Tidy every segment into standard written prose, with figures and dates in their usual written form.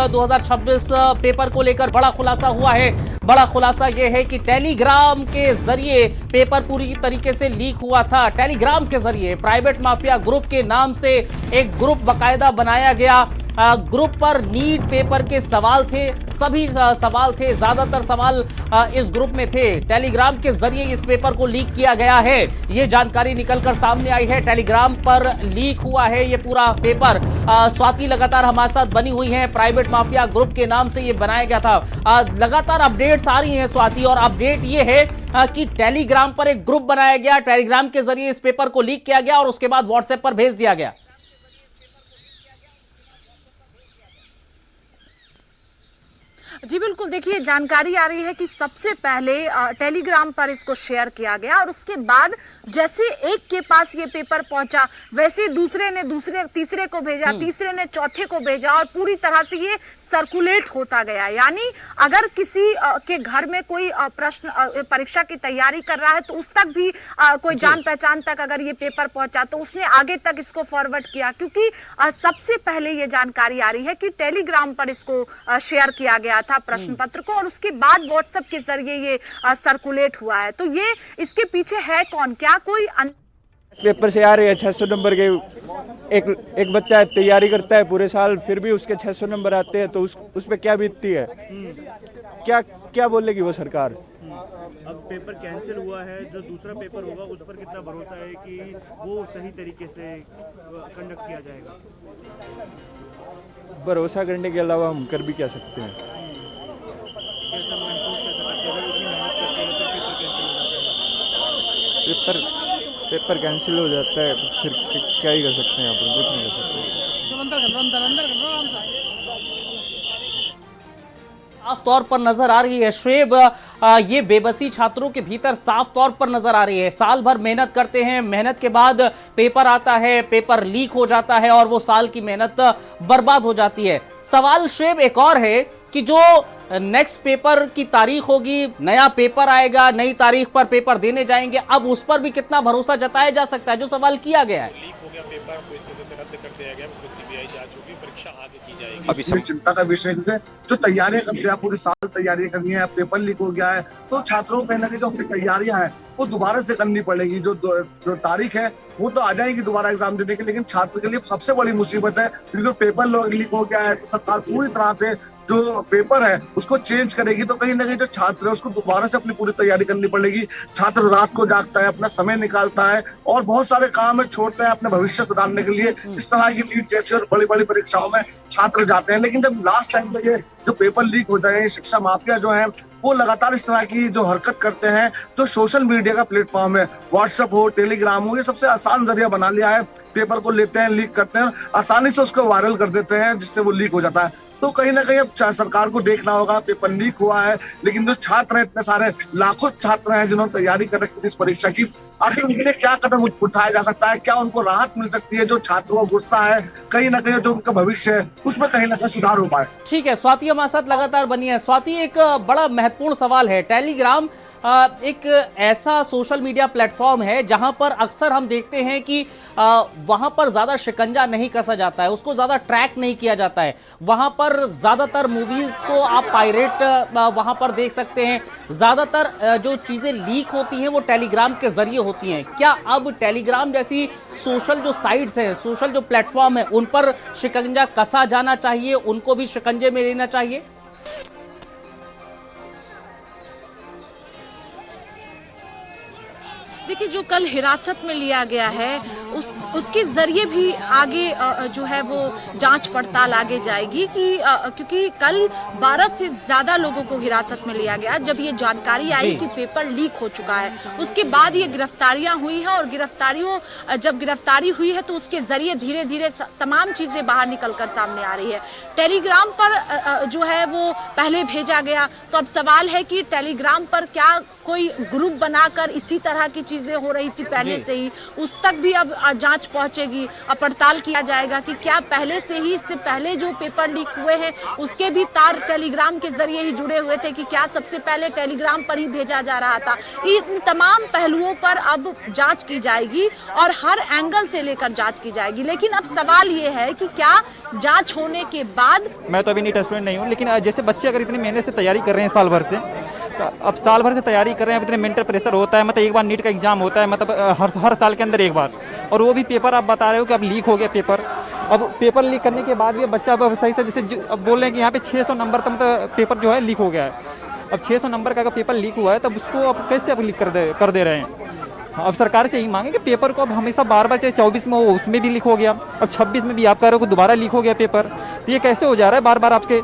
2026 paper को लेकर बड़ा खुलासा हुआ है। बड़ा खुलासा यह है कि टेलीग्राम के जरिए पेपर पूरी तरीके से लीक हुआ था। टेलीग्राम के जरिए प्राइवेट माफिया ग्रुप के नाम से एक ग्रुप बाकायदा बनाया गया। ग्रुप पर नीट पेपर के सवाल थे, सभी सवाल थे, ज्यादातर सवाल इस ग्रुप में थे। टेलीग्राम के जरिए इस पेपर को लीक किया गया है, यह जानकारी निकलकर सामने आई है। टेलीग्राम पर लीक हुआ है ये पूरा पेपर। स्वाति लगातार हमारे साथ बनी हुई है। प्राइवेट माफिया ग्रुप के नाम से ये बनाया गया था। लगातार अपडेट्स आ रही हैं स्वाति, और अपडेट ये है कि टेलीग्राम पर एक ग्रुप बनाया गया, टेलीग्राम के जरिए इस पेपर को लीक किया गया और उसके बाद व्हाट्सएप पर भेज दिया गया। जी बिल्कुल, देखिए जानकारी आ रही है कि सबसे पहले टेलीग्राम पर इसको शेयर किया गया और उसके बाद जैसे एक के पास ये पेपर पहुंचा वैसे दूसरे ने तीसरे को भेजा, तीसरे ने चौथे को भेजा और पूरी तरह से ये सर्कुलेट होता गया। यानी अगर किसी के घर में कोई प्रश्न परीक्षा की तैयारी कर रहा है तो उस तक भी कोई जान पहचान तक अगर ये पेपर पहुंचा तो उसने आगे तक इसको फॉरवर्ड किया, क्योंकि सबसे पहले ये जानकारी आ रही है कि टेलीग्राम पर इसको शेयर किया गया था प्रश्न पत्र को और उसके बाद व्हाट्सएप के जरिए ये सर्कुलेट हुआ है। तो ये इसके पीछे है कौन, क्या कोई पेपर से आ रहे हैं 600 नंबर के। एक बच्चा तैयारी करता है पूरे साल, फिर भी उसके 600 नंबर आते हैं, तो उस पे क्या बीतती है, क्या बोलेगी वो सरकार। अब पेपर कैंसिल हुआ है, जो दूसरा पेपर होगा उस पर कितना भरोसा है कि वो सही तरीके से कंडक्ट किया जाएगा। भरोसा करने के अलावा हम कर भी क्या सकते हैं। पेपर कैंसिल हो जाता है, फिर क्या ही कर सकते हैं, अपन कुछ नहीं कर सकते। साफ तौर पर नजर आ रही है शुएब, ये बेबसी छात्रों के भीतर साफ तौर पर नजर आ रही है। साल भर मेहनत करते हैं, मेहनत के बाद पेपर आता है, पेपर लीक हो जाता है और वो साल की मेहनत बर्बाद हो जाती है। सवाल शुएब एक और है कि जो नेक्स्ट पेपर की तारीख होगी, नया पेपर आएगा, नई तारीख पर पेपर देने जाएंगे, अब उस पर भी कितना भरोसा जताया जा सकता है। जो सवाल किया गया है, लीक हो गया पेपर को इस वजह से रद्द कर दिया गया, उसमें सीबीआई जांच होगी, परीक्षा आगे की जाएगी। अभी इसमें चिंता का विषय है जो तैयारियां करते हैं, पूरे साल तैयारियां करनी है, पेपर लीक हो गया है तो छात्रों को कहीं ना कहीं जो अपनी तैयारियां हैं वो दोबारा से करनी पड़ेगी। जो तारीख है वो तो आ जाएगी दोबारा एग्जाम देने की, लेकिन छात्र के लिए सबसे बड़ी मुसीबत है क्योंकि जो पेपर लीक हो गया है तो सरकार पूरी तरह से जो पेपर है उसको चेंज करेगी, तो कहीं ना कहीं जो छात्र है उसको दोबारा से अपनी पूरी तैयारी करनी पड़ेगी। छात्र रात को जागता है, अपना समय निकालता है और बहुत सारे काम है छोड़ते हैं अपने भविष्य सुधारने के लिए। इस तरह की नीट जैसी और बड़ी बड़ी परीक्षाओं में छात्र जाते हैं, लेकिन जब लास्ट टाइम पे ये जो पेपर लीक होता है, शिक्षा माफिया जो है वो लगातार इस तरह की जो हरकत करते हैं। जो सोशल मीडिया का प्लेटफॉर्म है, व्हाट्सएप हो, टेलीग्राम हो, ये सबसे आसान जरिया बना लिया है। पेपर को लेते हैं, लीक करते हैं, आसानी से उसको वायरल कर देते हैं जिससे वो लीक हो जाता है। तो कहीं ना कहीं अब सरकार को देखना होगा, पेपर लीक हुआ है लेकिन जो छात्र हैं, इतने सारे लाखों छात्र हैं जिन्होंने तैयारी कर रखी थी इस परीक्षा की, आखिर उनके लिए क्या कदम उठाया जा सकता है, क्या उनको राहत मिल सकती है। जो छात्रों को गुस्सा है कहीं ना कहीं जो उनका भविष्य है उसमें कहीं ना कहीं सुधार हो पाए। ठीक है, स्वाति हमारे साथ लगातार बनी है। स्वाति, एक बड़ा महत्वपूर्ण सवाल है। टेलीग्राम एक ऐसा सोशल मीडिया प्लेटफॉर्म है जहां पर अक्सर हम देखते हैं कि वहां पर ज़्यादा शिकंजा नहीं कसा जाता है, उसको ज़्यादा ट्रैक नहीं किया जाता है। वहां पर ज़्यादातर मूवीज़ को आप पायरेट वहां पर देख सकते हैं। ज़्यादातर जो चीज़ें लीक होती हैं वो टेलीग्राम के ज़रिए होती हैं। क्या अब टेलीग्राम जैसी सोशल जो साइट्स हैं, सोशल जो प्लेटफॉर्म है, उन पर शिकंजा कसा जाना चाहिए, उनको भी शिकंजे में लेना चाहिए? देखिए, जो कल हिरासत में लिया गया है उसके जरिए भी आगे जो है वो जांच पड़ताल आगे जाएगी कि क्योंकि कल 12 से ज्यादा लोगों को हिरासत में लिया गया। जब ये जानकारी आई कि पेपर लीक हो चुका है उसके बाद ये गिरफ्तारियां हुई हैं और जब गिरफ्तारी हुई है तो उसके जरिए धीरे धीरे तमाम चीजें बाहर निकल कर सामने आ रही है। टेलीग्राम पर जो है वो पहले भेजा गया, तो अब सवाल है कि टेलीग्राम पर क्या कोई ग्रुप बनाकर इसी तरह की चीजें हो रही रही थी पहले से ही, उस तक भी अब जांच पहुंचेगी, पड़ताल किया जाएगा कि क्या पहले से ही, इससे पहले जो पेपर लीक हुए हैं उसके भी तार टेलीग्राम के जरिए ही जुड़े हुए थे, कि क्या सबसे पहले टेलीग्राम पर ही भेजा जा रहा था। इन तमाम पहलुओं पर अब जांच की जाएगी और हर एंगल से लेकर जांच की जाएगी। लेकिन अब सवाल ये है कि क्या जांच होने के बाद, मैं तो अभी नीट स्टूडेंट नहीं हूँ, लेकिन जैसे बच्चे अगर इतनी मेहनत से तैयारी कर रहे हैं साल भर से, तो अब साल भर से तैयारी कर रहे हैं, अब इतने मेंटल प्रेशर होता है, मतलब एक बार नीट का एग्जाम होता है, मतलब हर साल के अंदर एक बार, और वो भी पेपर आप बता रहे हो कि अब लीक हो गया पेपर। अब पेपर लीक करने के बाद भी बच्चा अब सही से, जैसे अब बोल रहे हैं कि यहाँ पे 600 नंबर का मतलब पेपर जो है लीक हो गया है। अब 600 नंबर का अगर पेपर लीक हुआ है तब उसको अब कैसे अब लीक कर दे रहे हैं। अब सरकार से यही मांगे कि पेपर को अब हमेशा बार बार, चाहे 24 में हो उसमें भी लीक हो गया, अब 26 में भी आप कह रहे हो कि दोबारा लीक हो गया पेपर, तो ये कैसे हो जा रहा है बार बार आपके।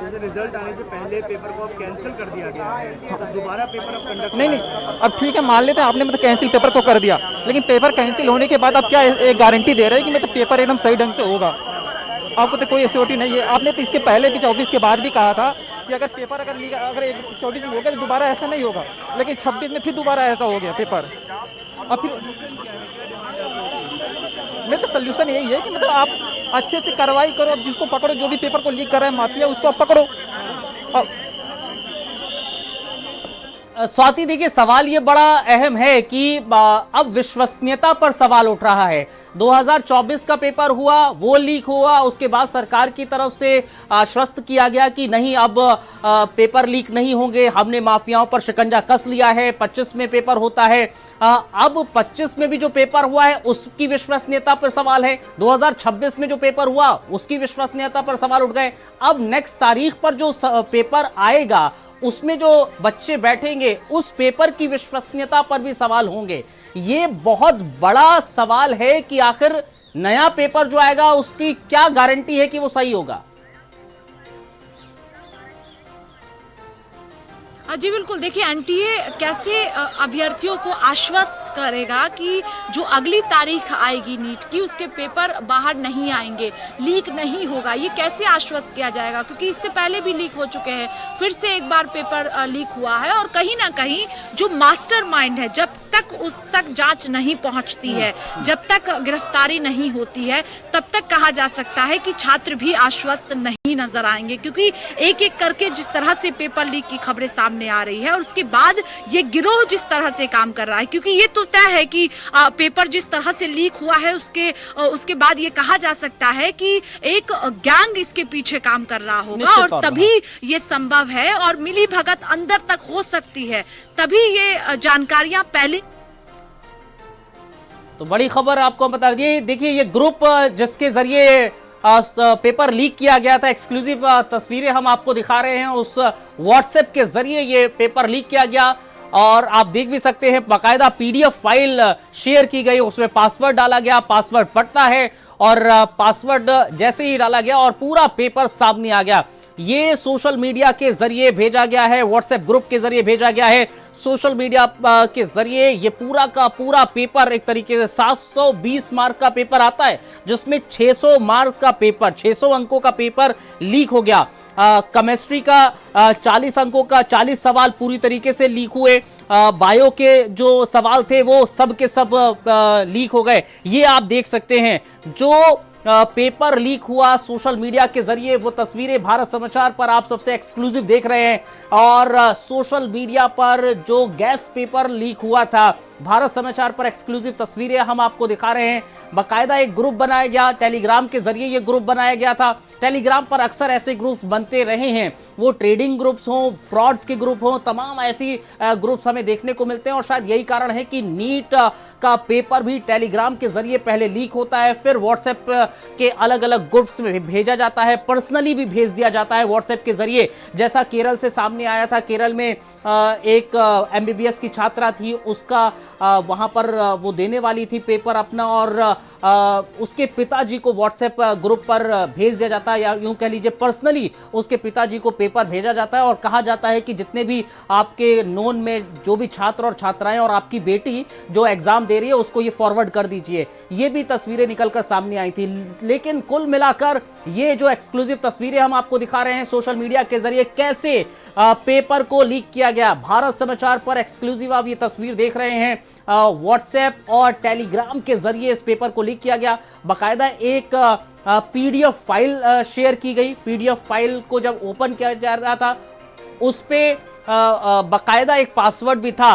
जैसे रिजल्ट आने से पहले पेपर को अब कैंसिल कर दिया गया है, तो दोबारा पेपर अब कंडक्ट नहीं, अब ठीक है मान लेते हैं आपने मतलब कैंसिल पेपर को कर दिया, लेकिन पेपर कैंसिल होने के बाद आप क्या एक गारंटी दे रहे हैं कि मतलब पेपर एकदम सही ढंग से होगा। आपको तो कोई एश्योरिटी नहीं है। आपने तो इसके पहले भी 24 के बाद भी कहा था कि अगर पेपर अगर 24 में हो गया तो दोबारा ऐसा नहीं होगा, लेकिन 26 में फिर दोबारा ऐसा हो गया पेपर। अब फिर नहीं, तो सोल्यूशन यही है कि मतलब आप अच्छे से कार्रवाई करो, अब जिसको पकड़ो, जो भी पेपर को लीक कर रहा है माफिया, उसको आप पकड़ो। स्वाति, देखिए सवाल ये बड़ा अहम है कि अब विश्वसनीयता पर सवाल उठ रहा है। 2024 का पेपर हुआ, वो लीक हुआ, उसके बाद सरकार की तरफ से आश्वस्त किया गया कि नहीं अब पेपर लीक नहीं होंगे, हमने माफियाओं पर शिकंजा कस लिया है। 25 में पेपर होता है, अब 25 में भी जो पेपर हुआ है उसकी विश्वसनीयता पर सवाल है। 2026 में जो पेपर हुआ उसकी विश्वसनीयता पर सवाल उठ गए। अब नेक्स्ट तारीख पर जो पेपर आएगा उसमें जो बच्चे बैठेंगे उस पेपर की विश्वसनीयता पर भी सवाल होंगे। ये बहुत बड़ा सवाल है कि आखिर नया पेपर जो आएगा उसकी क्या गारंटी है कि वो सही होगा। जी बिल्कुल, देखिए एनटीए कैसे अभ्यर्थियों को आश्वस्त करेगा कि जो अगली तारीख आएगी नीट की उसके पेपर बाहर नहीं आएंगे, लीक नहीं होगा, ये कैसे आश्वस्त किया जाएगा? क्योंकि इससे पहले भी लीक हो चुके हैं, फिर से एक बार पेपर लीक हुआ है। और कहीं ना कहीं जो मास्टरमाइंड है, जब तक उस तक जांच नहीं पहुंचती है, जब तक गिरफ्तारी नहीं होती है, तब तक कहा जा सकता है कि छात्र भी आश्वस्त नहीं नजर आएंगे। क्योंकि एक एक करके जिस तरह से पेपर लीक की खबरें सामने आ रही है और उसके बाद ये गिरोह जिस तरह से काम कर रहा है, क्योंकि ये तो तय है कि पेपर जिस तरह से लीक हुआ है उसके बाद ये कहा जा सकता है कि एक गैंग इसके पीछे काम कर रहा होगा और तभी ये संभव है और मिली भगत अंदर तक हो सकती है, तभी ये जानकारियां पहले। तो बड़ी खबर आपको बता दी। देखिए ये ग्रुप जिसके जरिए पेपर लीक किया गया था, एक्सक्लूसिव तस्वीरें हम आपको दिखा रहे हैं, उस व्हाट्सएप के जरिए ये पेपर लीक किया गया और आप देख भी सकते हैं बाकायदा पीडीएफ फाइल शेयर की गई, उसमें पासवर्ड डाला गया, पासवर्ड पढ़ता है और पासवर्ड जैसे ही डाला गया और पूरा पेपर सामने आ गया। ये सोशल मीडिया के जरिए भेजा गया है, व्हाट्सएप ग्रुप के जरिए भेजा गया है, सोशल मीडिया के जरिए ये पूरा का पूरा पेपर एक तरीके से 720 मार्क का पेपर आता है जिसमें 600 मार्क का पेपर, 600 अंकों का पेपर लीक हो गया। केमिस्ट्री का 40 अंकों का 40 सवाल पूरी तरीके से लीक हुए। बायो के जो सवाल थे वो सब के सब लीक हो गए। ये आप देख सकते हैं जो पेपर लीक हुआ सोशल मीडिया के जरिए, वो तस्वीरें भारत समाचार पर आप सबसे एक्सक्लूसिव देख रहे हैं। और सोशल मीडिया पर जो गैस पेपर लीक हुआ था, भारत समाचार पर एक्सक्लूसिव तस्वीरें हम आपको दिखा रहे हैं। बाकायदा एक ग्रुप बनाया गया, टेलीग्राम के जरिए ये ग्रुप बनाया गया था। टेलीग्राम पर अक्सर ऐसे ग्रुप्स बनते रहे हैं, वो ट्रेडिंग ग्रुप्स हों, फ्रॉड्स के ग्रुप हों, तमाम ऐसी ग्रुप्स हमें देखने को मिलते हैं। और शायद यही कारण है कि नीट का पेपर भी टेलीग्राम के जरिए पहले लीक होता है, फिर व्हाट्सएप के अलग अलग ग्रुप्स में भेजा जाता है, पर्सनली भी भेज दिया जाता है व्हाट्सएप के जरिए। जैसा केरल से सामने आया था, केरल में एक एमबीबीएस की छात्रा थी, उसका वहां पर वो देने वाली थी पेपर अपना और उसके पिताजी को व्हाट्सएप ग्रुप पर भेज दिया जाता है, या यूं कह लीजिए पर्सनली उसके पिताजी को पेपर भेजा जाता है और कहा जाता है कि जितने भी आपके नोन में जो भी छात्र और छात्राएं और आपकी बेटी जो एग्जाम दे रही है उसको ये फॉरवर्ड कर दीजिए। ये भी तस्वीरें निकलकर सामने आई थी। लेकिन कुल मिलाकर ये जो एक्सक्लूसिव तस्वीरें हम आपको दिखा रहे हैं सोशल मीडिया के जरिए कैसे पेपर को लीक किया गया, भारत समाचार पर एक्सक्लूसिव आप ये तस्वीर देख रहे हैं। व्हाट्सएप और टेलीग्राम के जरिए इस पेपर को लीक किया गया। बाकायदा एक पीडीएफ फाइल शेयर की गई। पीडीएफ फाइल को जब ओपन किया जा रहा था उस पे बाकायदा एक पासवर्ड भी था।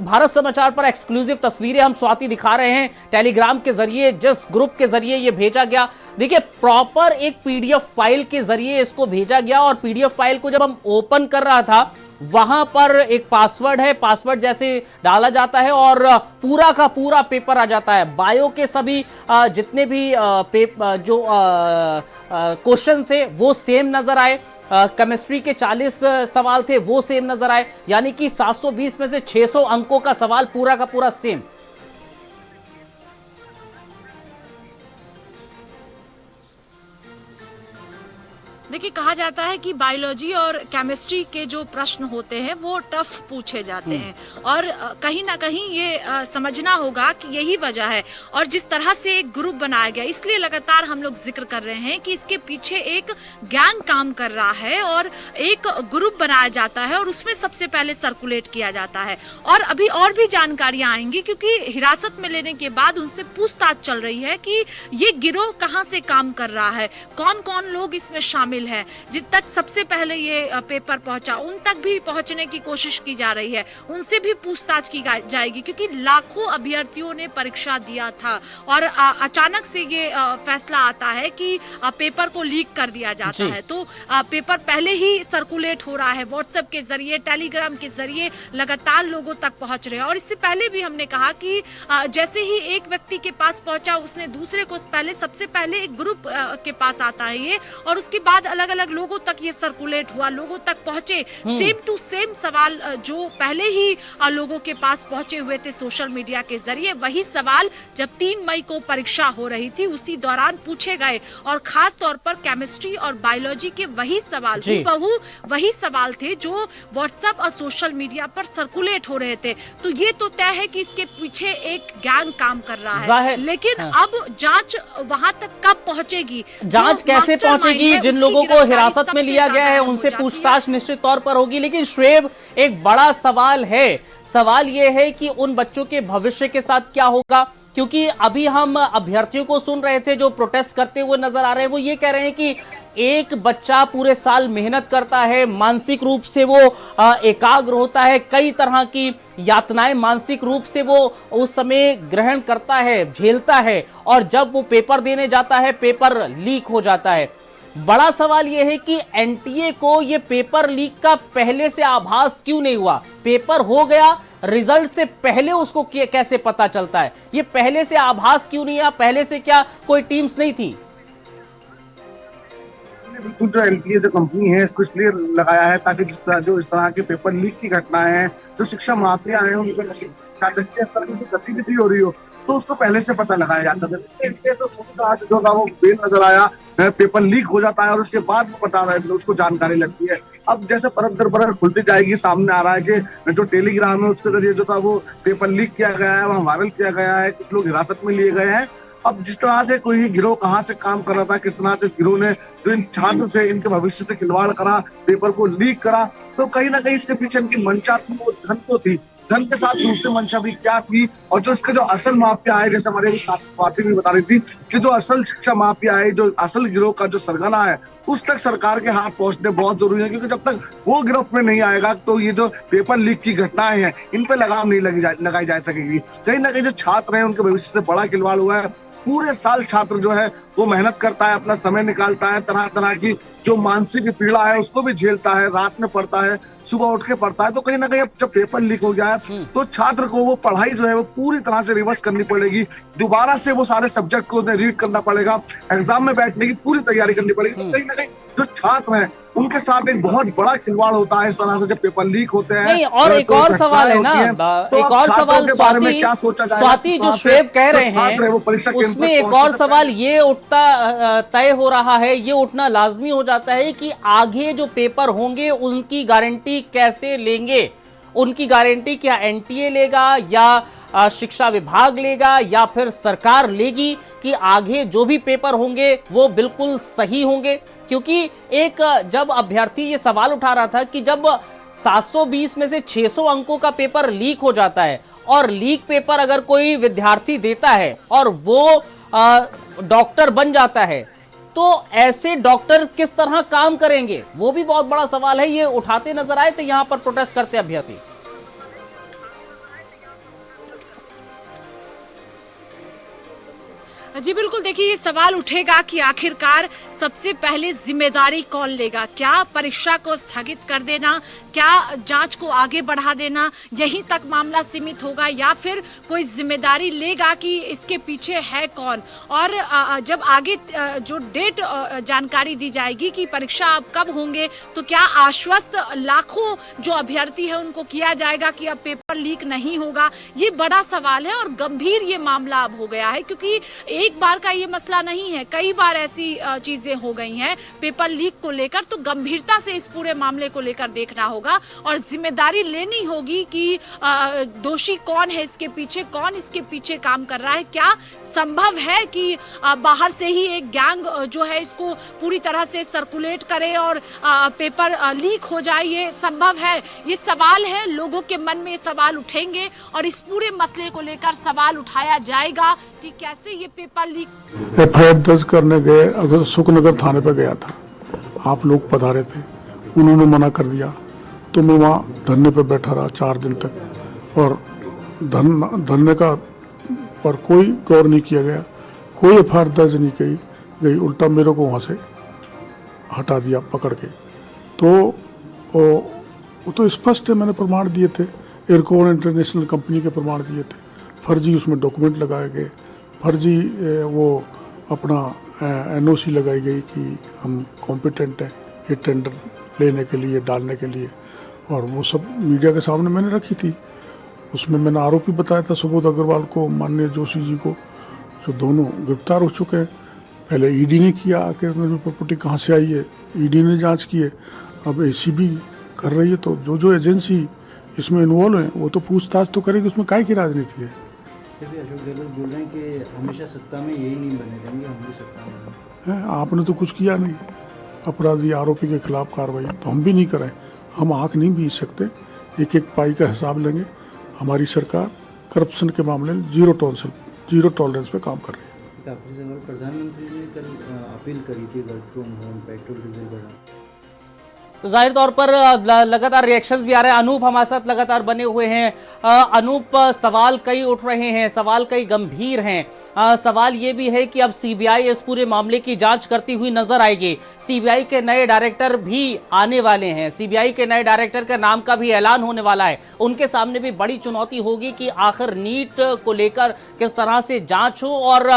भारत समाचार पर एक्सक्लूसिव तस्वीरें हम स्वाति दिखा रहे हैं। टेलीग्राम के जरिए जिस ग्रुप के जरिए ये भेजा गया, देखिए प्रॉपर एक पीडीएफ फाइल के जरिए इसको भेजा गया और पीडीएफ फाइल को जब हम ओपन कर रहा था वहां पर एक पासवर्ड है। पासवर्ड जैसे डाला जाता है और पूरा का पूरा पेपर आ जाता है। बायो के सभी जितने भी जो क्वेश्चन थे वो सेम नजर आए। केमिस्ट्री के 40 सवाल थे वो सेम नजर आए, यानी कि 720 में से 600 अंकों का सवाल पूरा का पूरा सेम। देखिए, कहा जाता है कि बायोलॉजी और केमिस्ट्री के जो प्रश्न होते हैं वो टफ पूछे जाते हैं और कहीं ना कहीं ये समझना होगा कि यही वजह है। और जिस तरह से एक ग्रुप बनाया गया, इसलिए लगातार हम लोग जिक्र कर रहे हैं कि इसके पीछे एक गैंग काम कर रहा है और एक ग्रुप बनाया जाता है और उसमें सबसे पहले सर्कुलेट किया जाता है। और अभी और भी जानकारियां आएंगी क्योंकि हिरासत में लेने के बाद उनसे पूछताछ चल रही है कि ये गिरोह कहां से काम कर रहा है, कौन कौन लोग इसमें शामिल है। जिन तक सबसे पहले ये पेपर पहुंचा उन तक भी पहुंचने की कोशिश की जा रही है, उनसे भी पूछताछ की जाएगी क्योंकि लाखों अभ्यर्थियों ने परीक्षा दिया था और अचानक से ये फैसला आता है कि पेपर को लीक कर दिया जाता है। तो पेपर पहले ही सर्कुलेट हो रहा है व्हाट्सएप के जरिए, टेलीग्राम के जरिए लगातार लोगों तक पहुंच रहे हैं। और इससे पहले भी हमने कहा कि जैसे ही एक व्यक्ति के पास पहुंचा उसने दूसरे को सबसे पहले एक ग्रुप के पास आता है ये, और उसके बाद अलग अलग लोगों तक ये सर्कुलेट हुआ, लोगों तक पहुंचे सेम टू सेम सवाल जो पहले ही लोगों के पास पहुंचे हुए थे सोशल मीडिया के जरिए, वही सवाल जब 3 मई को परीक्षा हो रही थी उसी दौरान पूछे गए और खास तौर पर केमिस्ट्री और बायोलॉजी के वही सवाल, हूबहू वही सवाल थे जो व्हाट्सएप और सोशल मीडिया पर सर्कुलेट हो रहे थे। तो ये तो तय है कि इसके पीछे एक गैंग काम कर रहा है, लेकिन अब जांच वहां तक कब पहुंचेगी, जांच कैसे पहुंचेगी, जिन लोगों को हिरासत में लिया गया है उनसे पूछताछ निश्चित तौर पर होगी। लेकिन श्वेब, एक बड़ा सवाल है, सवाल यह है कि उन बच्चों के भविष्य के साथ क्या होगा, क्योंकि अभी हम अभ्यर्थियों को सुन रहे थे जो प्रोटेस्ट करते हुए नजर आ रहे हैं। वो ये कह रहे हैं कि एक बच्चा पूरे साल मेहनत करता है, मानसिक रूप से वो एकाग्र होता है, कई तरह की यातनाएं मानसिक रूप से वो उस समय ग्रहण करता है, झेलता है, और जब वो पेपर देने जाता है पेपर लीक हो जाता है। बड़ा सवाल यह है कि एनटीए को ये पेपर लीक का पहले से आभास क्यों नहीं हुआ? पेपर हो गया, रिजल्ट से पहले उसको कैसे पता चलता है? ये पहले से आभास क्यों नहीं आया? पहले से क्या कोई टीम्स नहीं थी? बिल्कुल, जो एनटीए जो कंपनी है इसको इसलिए लगाया है ताकि जो इस तरह के पेपर लीक की घटनाएं हैं, जो शिक्षा माफिया हैं, उनको स्तर की जो गतिविधि हो रही हो तो उसको पहले से पता लगाया जा सकता है। जो था वो बेल नजर आया, पेपर लीक हो जाता है और उसके बाद वो पता उसको जानकारी लगती है। अब जैसे परत दर परत खुलती जाएगी, सामने आ रहा है कि जो टेलीग्राम है उसके जरिए जो था वो पेपर लीक किया गया है, वहाँ वायरल किया गया है, कुछ लोग हिरासत में लिए गए हैं। अब जिस तरह से कोई गिरोह कहाँ से काम कर रहा था, किस तरह से इस गिरोह ने जो इन छात्र से इनके भविष्य से खिलवाड़ करा, पेपर को लीक करा, तो कहीं ना कहीं इसके पीछे इनकी मंशा थी, वो धन तो थी, धन के साथ दूसरी मंशा भी क्या थी। और जो इसके जो असल माफिया है, जैसे हमारे स्वाति भी बता रही थी कि जो असल शिक्षा माफिया है, जो असल गिरोह का जो सरगना है, उस तक सरकार के हाथ पहुंचने बहुत जरूरी है, क्योंकि जब तक वो गिरफ्त में नहीं आएगा तो ये जो पेपर लीक की घटनाएं हैं इन पे लगाम नहीं लगाई जा सकेगी। कहीं ना कहीं जो छात्र हैं उनके भविष्य से बड़ा खिलवाड़ हुआ है। पूरे साल छात्र जो है वो मेहनत करता है, अपना समय निकालता है, तरह तरह की जो मानसिक पीड़ा है उसको भी झेलता है, रात में पढ़ता है, सुबह उठ के पढ़ता है। तो कहीं ना कहीं अब जब पेपर लीक हो गया है तो छात्र को वो पढ़ाई जो है वो पूरी तरह से रिवर्स करनी पड़ेगी, दोबारा से वो सारे सब्जेक्ट को रीड करना पड़ेगा, एग्जाम में बैठने की पूरी तैयारी करनी पड़ेगी। तो कहीं ना कहीं जो छात्र हैं उनके साथ एक बहुत बड़ा खिलवाड़ होता है इस तरह से जब पेपर लीक होते हैं। नहीं, और एक और सवाल है ना, एक और सवाल स्वाति जो श्वेब कह रहे हैं उसमें एक और सवाल ये उठता तय हो रहा है, ये उठना लाजमी हो जाता है कि आगे जो पेपर होंगे उनकी गारंटी कैसे लेंगे? उनकी गारंटी क्या एनटीए लेगा या शिक्षा विभाग लेगा या फिर सरकार लेगी कि आगे जो भी पेपर होंगे वो बिल्कुल सही होंगे? क्योंकि एक जब अभ्यर्थी ये सवाल उठा रहा था कि जब 720 में से 600 अंकों का पेपर लीक हो जाता है, और लीक पेपर अगर कोई विद्यार्थी देता है और वो डॉक्टर बन जाता है, तो ऐसे डॉक्टर किस तरह काम करेंगे, वो भी बहुत बड़ा सवाल है। ये उठाते नजर आए थे यहां पर प्रोटेस्ट करते अभ्यर्थी। जी बिल्कुल, देखिए ये सवाल उठेगा कि आखिरकार सबसे पहले जिम्मेदारी कौन लेगा। क्या परीक्षा को स्थगित कर देना, क्या जांच को आगे बढ़ा देना, यहीं तक मामला सीमित होगा, या फिर कोई जिम्मेदारी लेगा कि इसके पीछे है कौन। और जब आगे जो डेट जानकारी दी जाएगी कि परीक्षा अब कब होंगे, तो क्या आश्वस्त लाखों जो अभ्यर्थी है उनको किया जाएगा कि अब पेपर लीक नहीं होगा। ये बड़ा सवाल है और गंभीर ये मामला अब हो गया है, क्योंकि एक बार का ये मसला नहीं है, कई बार ऐसी चीजें हो गई हैं पेपर लीक को लेकर। तो गंभीरता से इस पूरे मामले को लेकर देखना होगा और जिम्मेदारी लेनी होगी कि दोषी कौन है इसके पीछे, कौन इसके पीछे काम कर रहा है। क्या संभव है कि बाहर से ही एक गैंग जो है इसको पूरी तरह से सर्कुलेट करे और पेपर लीक हो जाए, ये संभव है? ये सवाल है, लोगों के मन में सवाल उठेंगे और इस पूरे मसले को लेकर सवाल उठाया जाएगा कि कैसे ये पेपर लीक। FIR दर्ज करने गए, अगर सुखनगर थाने पे गया था, आप लोग पधारे थे, उन्होंने मना कर दिया, तो मैं वहाँ धरने पे बैठा रहा 4 दिन तक, और धरने का पर कोई गौर नहीं किया गया, कोई FIR दर्ज नहीं की गई, उल्टा मेरे को वहाँ से हटा दिया पकड़ के। तो वो तो स्पष्ट है, मैंने प्रमाण दिए थे, एयरकॉन इंटरनेशनल कंपनी के प्रमाण दिए थे, फर्जी उसमें डॉक्यूमेंट लगाए गए, फर्जी वो अपना NOC लगाई गई कि हम कॉम्पिटेंट हैं ये टेंडर लेने के लिए, डालने के लिए, और वो सब मीडिया के सामने मैंने रखी थी। उसमें मैंने आरोपी बताया था सुबोध अग्रवाल को, माननीय जोशी जी को, जो दोनों गिरफ्तार हो चुके हैं। पहले ED ने किया, आखिर मेरी प्रॉपर्टी कहाँ से आई है, ED ने जांच की है, अब ACB कर रही है। तो जो एजेंसी इसमें इन्वॉल्व है वो तो पूछताछ तो करेगी, उसमें काय की राजनीति है। अशोक गहलोत बोल रहे हैं कि हमेशा सत्ता में यही नहीं बने रहेंगे, हम भी सत्ता में। आपने तो कुछ किया नहीं, अपराधी आरोपी के खिलाफ कार्रवाई तो हम भी नहीं करें, हम आँख नहीं बीच सकते, एक एक पाई का हिसाब लेंगे। हमारी सरकार करप्शन के मामले में जीरो टॉलरेंस पे काम कर रही है। प्रधानमंत्री ने कल अपील करी थी work from home, petrol diesel बढ़ा। तो जाहिर तौर पर लगातार रिएक्शंस भी आ रहे हैं। अनूप हमारे साथ लगातार बने हुए हैं। अनूप, सवाल कई उठ रहे हैं, सवाल कई गंभीर हैं। सवाल ये भी है कि अब CBI इस पूरे मामले की जांच करती हुई नजर आएगी। CBI के नए डायरेक्टर भी आने वाले हैं, CBI के नए डायरेक्टर के नाम का भी ऐलान होने वाला है। उनके सामने भी बड़ी चुनौती होगी कि आखिर नीट को लेकर किस तरह से जांच हो और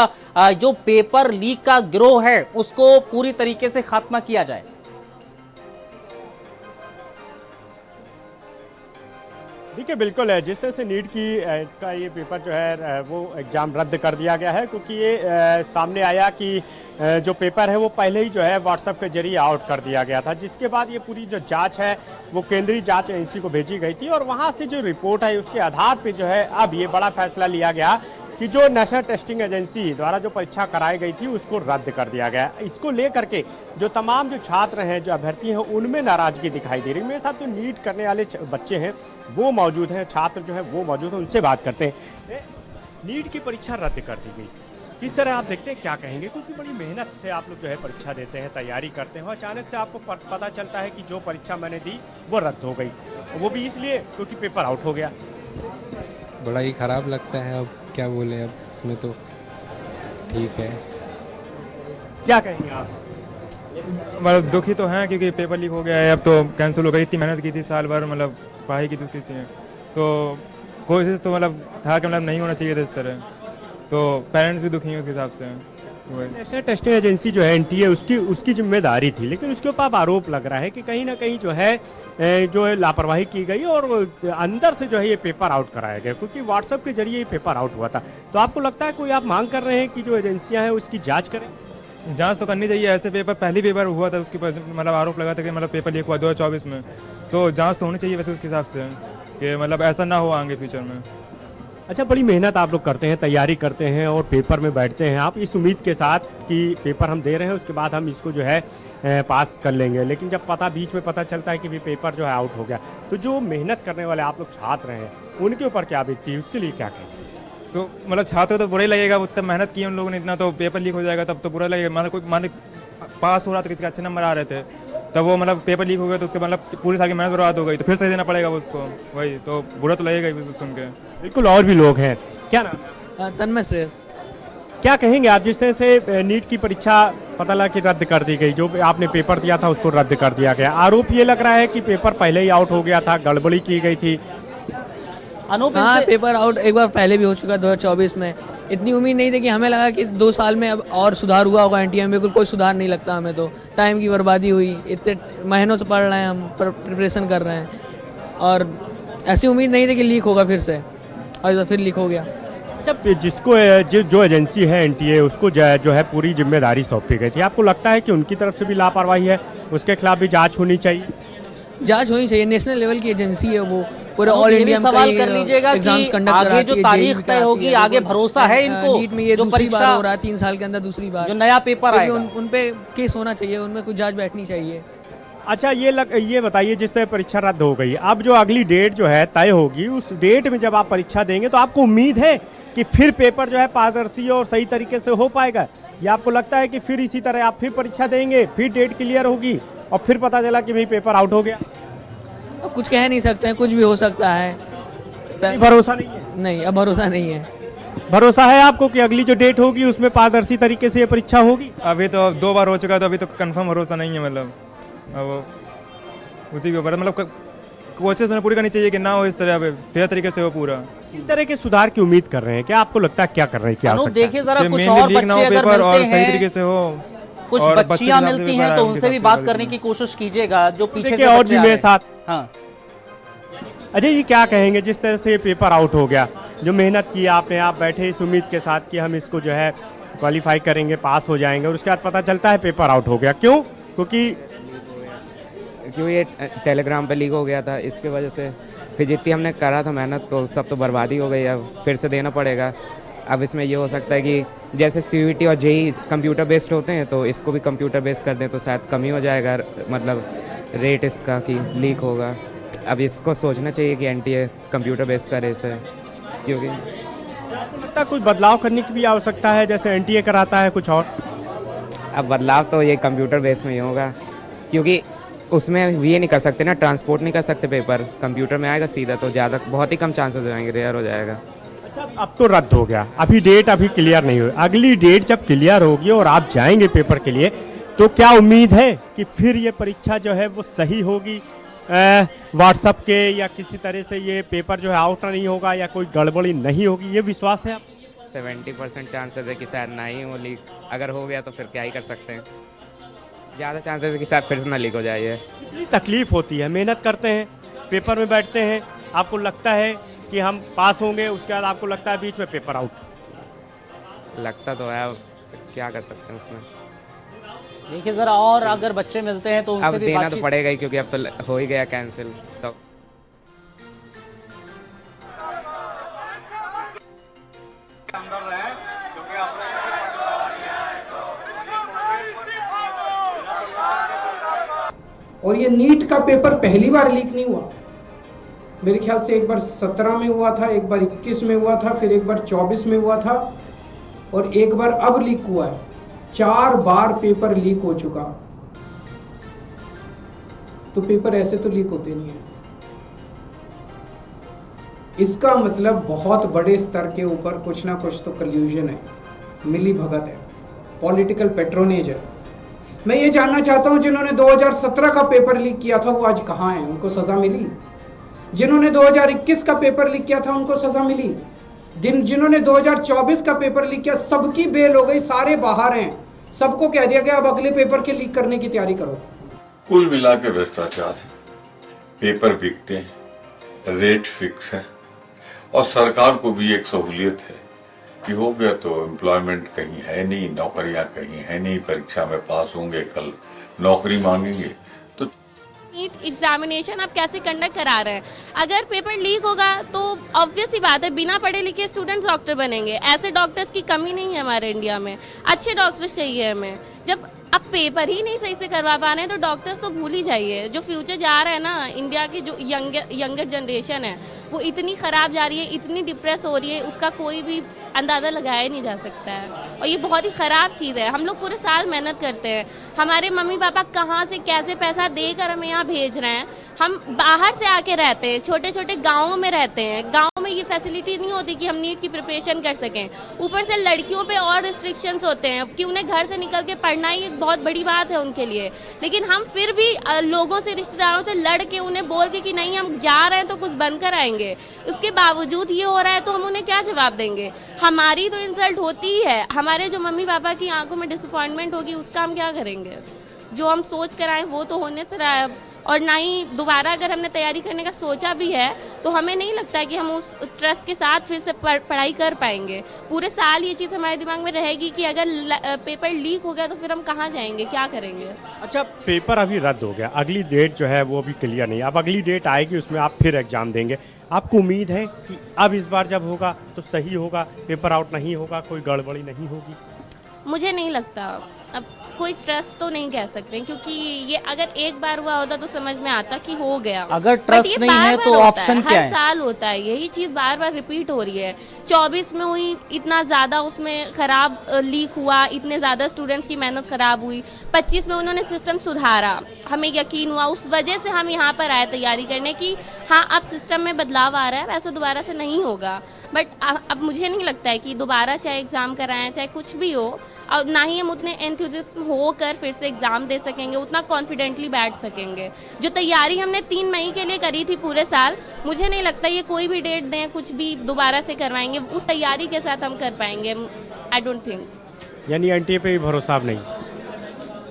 जो पेपर लीक का गिरोह है उसको पूरी तरीके से खात्मा किया जाए। देखिए बिल्कुल है, जिस तरह से नीट का ये पेपर जो है वो एग्ज़ाम रद्द कर दिया गया है, क्योंकि ये सामने आया कि जो पेपर है वो पहले ही जो है व्हाट्सएप के जरिए आउट कर दिया गया था, जिसके बाद ये पूरी जो जांच है वो केंद्रीय जांच एजेंसी को भेजी गई थी, और वहाँ से जो रिपोर्ट है उसके आधार पर जो है अब ये बड़ा फैसला लिया गया कि जो नेशनल टेस्टिंग एजेंसी द्वारा जो परीक्षा कराई गई थी उसको रद्द कर दिया गया। इसको लेकर के जो तमाम जो छात्र हैं, जो अभ्यर्थी हैं, उनमें नाराजगी दिखाई दे रही है। मेरे साथ जो नीट करने वाले बच्चे हैं वो मौजूद हैं, छात्र जो हैं वो मौजूद हैं, उनसे बात करते हैं। नीट की परीक्षा रद्द कर दी गई, किस तरह आप देखते हैं, क्या कहेंगे? क्योंकि बड़ी मेहनत से आप लोग जो है परीक्षा देते हैं, तैयारी करते हैं, और अचानक से आपको पता चलता है कि जो परीक्षा मैंने दी वो रद्द हो गई, वो भी इसलिए क्योंकि पेपर आउट हो गया। बड़ा ही ख़राब लगता है, अब क्या बोले, अब इसमें तो ठीक है। क्या कहेंगे आप? मतलब दुखी तो हैं क्योंकि पेपर लीक हो गया है, अब तो कैंसिल हो गई। इतनी मेहनत की थी, साल भर मतलब पढ़ाई की थी उसकी से, तो कोशिश तो मतलब था कि मतलब नहीं होना चाहिए था इस तरह, तो पेरेंट्स भी दुखी हैं उसके हिसाब से। नेशनल टेस्टिंग एजेंसी जो है NTA उसकी जिम्मेदारी थी, लेकिन उसके ऊपर आरोप लग रहा है कि कहीं ना कहीं जो है लापरवाही की गई और अंदर से जो है ये पेपर आउट कराया गया, क्योंकि व्हाट्सएप के जरिए ये पेपर आउट हुआ था। तो आपको लगता है कोई आप मांग कर रहे हैं कि जो एजेंसियां हैं उसकी जांच करें? जांच तो करनी चाहिए। ऐसे पेपर पहली पेपर हुआ था उसके मतलब आरोप लगा था कि मतलब पेपर लीक हुआ 2024 में, तो जांच तो होनी चाहिए वैसे उसके हिसाब से कि मतलब ऐसा ना हो आगे फ्यूचर में। अच्छा, बड़ी मेहनत आप लोग करते हैं, तैयारी करते हैं और पेपर में बैठते हैं आप इस उम्मीद के साथ कि पेपर हम दे रहे हैं, उसके बाद हम इसको जो है पास कर लेंगे। लेकिन जब बीच में पता चलता है कि भी पेपर जो है आउट हो गया, तो जो मेहनत करने वाले आप लोग छात्र हैं उनके ऊपर क्या बीतती है, उसके लिए क्या कहें? तो मतलब छात्रों तो बुरा ही लगेगा, उतना मेहनत की उन लोगों ने इतना, तो पेपर लीक हो जाएगा तब तो बुरा लगेगा। मान पास हो रहा था, किसी के अच्छे नंबर आ रहे थे, तब वो मतलब पेपर लीक हो गया तो उसके मतलब पूरी साल की मेहनत बर्बाद हो गई, तो फिर सही देना पड़ेगा उसको, वही तो बुरा तो लगेगा ही सुन के। बिल्कुल, और भी लोग हैं। क्या नाम है? तन्मय श्रेयस। क्या कहेंगे आप, जिस तरह से नीट की परीक्षा पता लगा कि रद्द कर दी गई, जो आपने पेपर दिया था उसको रद्द कर दिया गया, आरोप ये लग रहा है कि पेपर पहले ही आउट हो गया था, गड़बड़ी की गई थी। हाँ, पेपर आउट एक बार पहले भी हो चुका 2024 में। इतनी उम्मीद नहीं थी कि हमें लगा कि 2 साल में अब और सुधार हुआ होगा एनटीए में, बिल्कुल कोई सुधार नहीं लगता हमें, तो टाइम की बर्बादी हुई। इतने महीनों से पढ़ रहे हैं हम, प्रिपरेशन कर रहे हैं और ऐसी उम्मीद नहीं थी कि लीक होगा फिर से, और फिर लीक हो गया। जब जिसको जो एजेंसी है एनटीए, उसको जो है पूरी जिम्मेदारी सौंपी गई थी, आपको लगता है कि उनकी तरफ से भी लापरवाही है, उसके खिलाफ भी जांच होनी चाहिए? जांच होनी चाहिए, नेशनल लेवल की एजेंसी है वो, पूरे ऑल इंडिया में सवाल कर लीजिएगा कि आगे जो तारीख तय होगी, आगे भरोसा है इनको? नीट में ये जो दूसरी बार परीक्षा हो रहा है 3 साल के अंदर, दूसरी बार जो नया पेपर आएगा, उन पे केस होना चाहिए, उनमें कुछ जांच बैठनी चाहिए। अच्छा, ये बताइए, जिस तरह परीक्षा रद्द हो गई, अब जो अगली डेट जो है तय होगी, उस डेट में जब आप परीक्षा देंगे तो आपको उम्मीद है कि फिर पेपर जो है पारदर्शी और सही तरीके से हो पाएगा, या आपको लगता है कि फिर इसी तरह आप फिर परीक्षा देंगे, फिर डेट क्लियर होगी और फिर पता चला कि भाई पेपर आउट हो गया? अब कुछ कह नहीं सकते हैं, कुछ भी हो सकता है। भरोसा नहीं है? नहीं, अब भरोसा नहीं है। भरोसा है आपको कि अगली जो डेट होगी उसमें पारदर्शी तरीके से ये परीक्षा होगी? अभी तो 2 बार हो चुका है, तो अभी तो कंफर्म भरोसा नहीं है। मतलब अब उसी के ऊपर मतलब कोशिश उन्हें पूरी करनी चाहिए कि ना हो इस तरह, फेयर तरीके से हो पूरा। इस तरह के सुधार की उम्मीद कर रहे हैं क्या? आपको लगता है क्या कर रहे हैं, क्या देखिए जरा कुछ और बच्चे अगर मिलते सही तरीके से हो, कुछ बच्चियां मिलती हैं तो उनसे भी बात करने की कोशिश कीजिएगा, जो पीछे से और भी मेरे साथ। हाँ अजय जी, क्या कहेंगे जिस तरह से पेपर आउट हो गया, जो मेहनत की आपने, आप बैठे इस उम्मीद के साथ कि हम इसको जो है क्वालिफाई करेंगे, पास हो जाएंगे, और उसके बाद पता चलता है पेपर आउट हो गया, क्यों? क्योंकि ये टेलीग्राम पे लीक हो गया था, इसके वजह से फिर जितनी हमने करा था मेहनत तो सब तो बर्बादी हो गई, अब फिर से देना पड़ेगा। अब इसमें ये हो सकता है कि जैसे सीयूईटी और जेईई कंप्यूटर बेस्ड होते हैं, तो इसको भी कंप्यूटर बेस्ड कर दें तो शायद कम ही हो जाएगा, मतलब रेट इसका कि लीक होगा। अब इसको सोचना चाहिए कि एनटीए कंप्यूटर बेस्ड करे इसे, क्योंकि लगता कुछ बदलाव करने की भी आवश्यकता है, जैसे एनटीए कराता है कुछ और। अब बदलाव तो ये कंप्यूटर बेस्ड में ही होगा, क्योंकि उसमें ये नहीं कर सकते ना, ट्रांसपोर्ट नहीं कर सकते पेपर, कंप्यूटर में आएगा सीधा, तो ज़्यादा बहुत ही कम चांसेस हो जाएंगे, रेयर हो जाएगा। अच्छा, अब तो रद्द हो गया, अभी डेट अभी क्लियर नहीं हुई, अगली डेट जब क्लियर होगी और आप जाएंगे पेपर के लिए, तो क्या उम्मीद है कि फिर ये परीक्षा जो है वो सही होगी, व्हाट्सएप के या किसी तरह से ये पेपर जो है आउट नहीं होगा या कोई गड़बड़ी नहीं होगी, ये विश्वास है आप? 70% चांसेस है कि शायद ना ही हो लीक, अगर हो गया तो फिर क्या ही कर सकते हैं, ज़्यादा चांसेस है कि शायद फिर से ना लीक हो जाए। कितनी तकलीफ होती है, मेहनत करते हैं, पेपर में बैठते हैं, आपको लगता है कि हम पास होंगे, उसके बाद आपको लगता है बीच में पेपर आउट। लगता तो है, क्या कर सकते हैं उसमें। देखिए जरा और अगर बच्चे मिलते हैं तो उनसे अब भी देना तो पड़ेगा ही, क्योंकि अब तो हो ही गया कैंसिल, तो और ये नीट का पेपर पहली बार लीक नहीं हुआ, मेरे ख्याल से एक बार 17 में हुआ था, एक बार 21 में हुआ था, फिर एक बार 24 में हुआ था और एक बार अब लीक हुआ है। 4 बार पेपर लीक हो चुका, तो पेपर ऐसे तो लीक होते नहीं है। इसका मतलब बहुत बड़े स्तर के ऊपर कुछ ना कुछ तो कल्यूजन है, मिली भगत है, पॉलिटिकल पेट्रोनेज है। मैं ये जानना चाहता हूं, जिन्होंने 2017 का पेपर लीक किया था वो आज कहां हैं? उनको सजा मिली? जिन्होंने 2021 का पेपर लीक किया था उनको सजा मिली? जिन्होंने 2024 का पेपर लीक किया सबकी बेल हो गई, सारे बाहर हैं, सबको कह दिया गया अब अगले पेपर के लीक करने की तैयारी करो। कुल मिला के भ्रष्टाचार है, पेपर बिकते हैं, रेट फिक्स है और सरकार को भी एक सहूलियत है कि हो गया तो एम्प्लॉयमेंट कहीं है नहीं, नौकरियां कहीं है नहीं, परीक्षा में पास होंगे कल नौकरी मांगेंगे। तो नीट एग्जामिनेशन आप कैसे कंडक्ट करा रहे हैं। अगर पेपर लीक होगा तो ऑब्वियस सी बात है, बिना पढ़े लिखे स्टूडेंट्स डॉक्टर बनेंगे। ऐसे डॉक्टर्स की कमी नहीं है हमारे इंडिया में, अच्छे डॉक्टर्स चाहिए हमें। जब अब पेपर ही नहीं सही से करवा पा रहे हैं तो डॉक्टर्स तो भूल ही जाइए। जो फ्यूचर जा रहा है ना, इंडिया की जो यंगर जनरेशन है वो इतनी ख़राब जा रही है, इतनी डिप्रेस हो रही है, उसका कोई भी अंदाज़ा लगाया नहीं जा सकता है। और ये बहुत ही ख़राब चीज़ है। हम लोग पूरे साल मेहनत करते हैं, हमारे मम्मी पापा कहाँ से कैसे पैसा देकर हमें यहाँ भेज रहे हैं। हम बाहर से आके रहते हैं, छोटे छोटे गाँवों में रहते हैं, गाँव में ये फैसिलिटी नहीं होती कि हम नीट की प्रिपरेशन कर सकें। ऊपर से लड़कियों पे और रिस्ट्रिक्शंस होते हैं कि उन्हें घर से निकल के पढ़ना ही एक बहुत बड़ी बात है उनके लिए। लेकिन हम फिर भी लोगों से, रिश्तेदारों से लड़ के उन्हें बोल के कि नहीं हम जा रहे हैं तो कुछ बन कर आएंगे, उसके बावजूद ये हो रहा है तो हम उन्हें क्या जवाब देंगे। हमारी तो इंसल्ट होती ही है, हमारे जो मम्मी पापा की आंखों में डिसअपॉइंटमेंट होगी उसका हम क्या करेंगे। जो हम सोच कर आए वो तो होने से रहा है अब, और ना ही दोबारा अगर हमने तैयारी करने का सोचा भी है तो हमें नहीं लगता है कि हम उस ट्रस्ट के साथ फिर से पढ़ाई कर पाएंगे। पूरे साल ये चीज़ हमारे दिमाग में रहेगी कि अगर पेपर लीक हो गया तो फिर हम कहाँ जाएंगे, क्या करेंगे। अच्छा, पेपर अभी रद्द हो गया, अगली डेट जो है वो अभी क्लियर नहीं। अब अगली डेट आएगी, उसमें आप फिर एग्ज़ाम देंगे। आपको उम्मीद है कि अब इस बार जब होगा तो सही होगा, पेपर आउट नहीं होगा, कोई गड़बड़ी नहीं होगी? मुझे नहीं लगता। अब कोई ट्रस्ट तो नहीं कह सकते, क्योंकि ये अगर एक बार हुआ होता तो समझ में आता कि हो गया। अगर ट्रस्ट नहीं है तो ऑप्शन क्या है? हर साल होता है, यही चीज़ बार बार रिपीट हो रही है। 24 में हुई, इतना ज़्यादा उसमें ख़राब लीक हुआ, इतने ज़्यादा स्टूडेंट्स की मेहनत ख़राब हुई। 25 में उन्होंने सिस्टम सुधारा, हमें यकीन हुआ, उस वजह से हम यहाँ पर आए तैयारी करने की। हाँ, अब सिस्टम में बदलाव आ रहा है, वैसे दोबारा से नहीं होगा। बट अब मुझे नहीं लगता है कि दोबारा चाहे एग्ज़ाम कराएं, चाहे कुछ भी हो, और ना ही हम उतने एंथुसियाज्म होकर फिर से एग्ज़ाम दे सकेंगे, उतना कॉन्फिडेंटली बैठ सकेंगे। जो तैयारी हमने 3 मई के लिए करी थी पूरे साल, मुझे नहीं लगता ये कोई भी डेट दें, कुछ भी दोबारा से करवाएंगे, उस तैयारी के साथ हम कर पाएंगे। I don't think. यानी एनटीए पे भी भरोसा अब नहीं,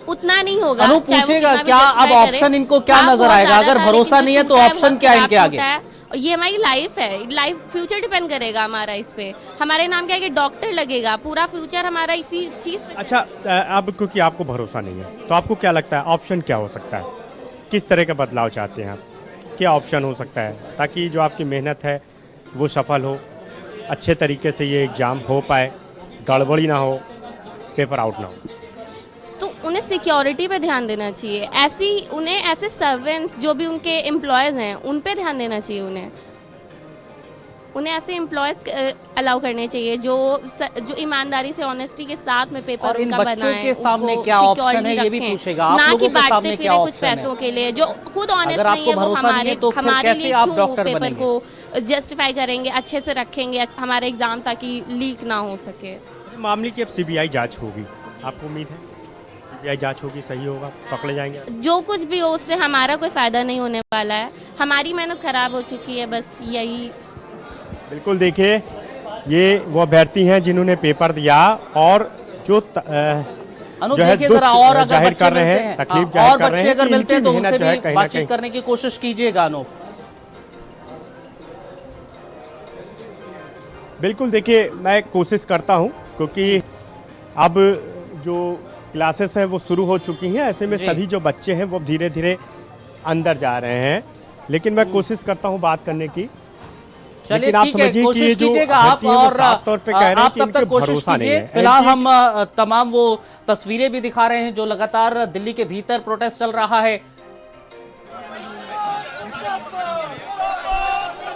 उतना नहीं होगा। अनु पूछेगा क्या अब ऑप्शन इनको क्या नजर आएगा? अगर भरोसा नहीं है तो ऑप्शन क्या है इनके आगे? ये हमारी लाइफ है, लाइफ फ्यूचर डिपेंड करेगा हमारा इस पे। हमारे नाम क्या है कि डॉक्टर लगेगा, पूरा फ्यूचर हमारा इसी चीज़ पे। अच्छा, अब क्योंकि आपको भरोसा नहीं है तो आपको क्या लगता है ऑप्शन क्या हो सकता है? किस तरह का बदलाव चाहते हैं आप? क्या ऑप्शन हो सकता है ताकि जो आपकी मेहनत है वो सफल हो, अच्छे तरीके से ये एग्ज़ाम हो पाए, गड़बड़ी ना हो, पेपर आउट ना हो? तो उन्हें सिक्योरिटी पे ध्यान देना चाहिए। उन्हें ऐसे सर्वेंट्स जो भी उनके एम्प्लॉयज़ हैं उन पे ध्यान देना चाहिए। उन्हें ऐसे एम्प्लॉयज़ अलाउ करने चाहिए जो ईमानदारी से, ऑनेस्टी के साथ में पेपर उनका बनाए। बच्चों के सामने क्या ऑप्शन है ये भी पूछेगा, आप लोगों के सामने क्या ऑप्शन है? कुछ पैसों के लिए जो खुद ऑनेस्ट नहीं है वो हमारे लिए क्यों पेपर को जस्टिफाई करेंगे, अच्छे से रखेंगे हमारे एग्जाम ताकि लीक ना हो सके। मामले की अब सीबीआई जांच होगी, आपको उम्मीद है सीबीआई जांच होगी, सही होगा, पकड़े जाएंगे? जो कुछ भी हो उससे हमारा कोई फ़ायदा नहीं होने वाला है, हमारी मेहनत ख़राब हो चुकी है, बस यही। बिल्कुल, देखिए ये वो अभ्यर्थी हैं जिन्होंने पेपर दिया और जो है दुख जाहिर कर रहे हैं, तकलीफ जाहिर कर रहे हैं। अगर मिलते हैं तो उनसे भी बातचीत करने की कोशिश कीजिएगा। अनु, बिल्कुल, देखिए मैं कोशिश करता हूं क्योंकि अब जो क्लासेस हैं वो शुरू हो चुकी हैं, ऐसे में सभी जो बच्चे हैं वो धीरे धीरे अंदर जा रहे हैं, लेकिन मैं कोशिश करता हूं बात करने की। लेकिन आप समझिए कि ये जो आप और साफ तौर पे कह रहे हैं कि तब तक कोशिश कीजिए। फिलहाल हम तमाम वो तस्वीरें भी दिखा रहे हैं जो लगातार दिल्ली के भीतर प्रोटेस्ट चल रहा है,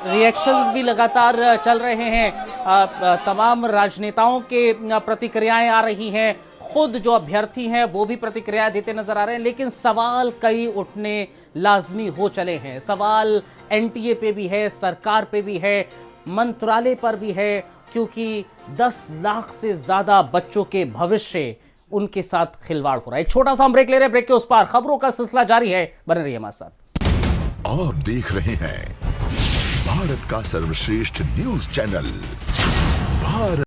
रिएक्शंस भी लगातार चल रहे हैं, तमाम राजनेताओं के प्रतिक्रियाएं आ रही हैं, खुद जो अभ्यर्थी हैं वो भी प्रतिक्रिया देते नजर आ रहे हैं। लेकिन सवाल कई उठने लाजमी हो चले हैं। सवाल एनटीए पे भी है, सरकार पे भी है, मंत्रालय पर भी है, क्योंकि 10 लाख से ज्यादा बच्चों के भविष्य उनके साथ खिलवाड़ हो रहा है। एक छोटा सा हम ब्रेक ले रहे हैं, ब्रेक के उस पार खबरों का सिलसिला जारी है, बने रहिए हमारे साथ। आप देख रहे हैं भारत का सर्वश्रेष्ठ न्यूज चैनल भारत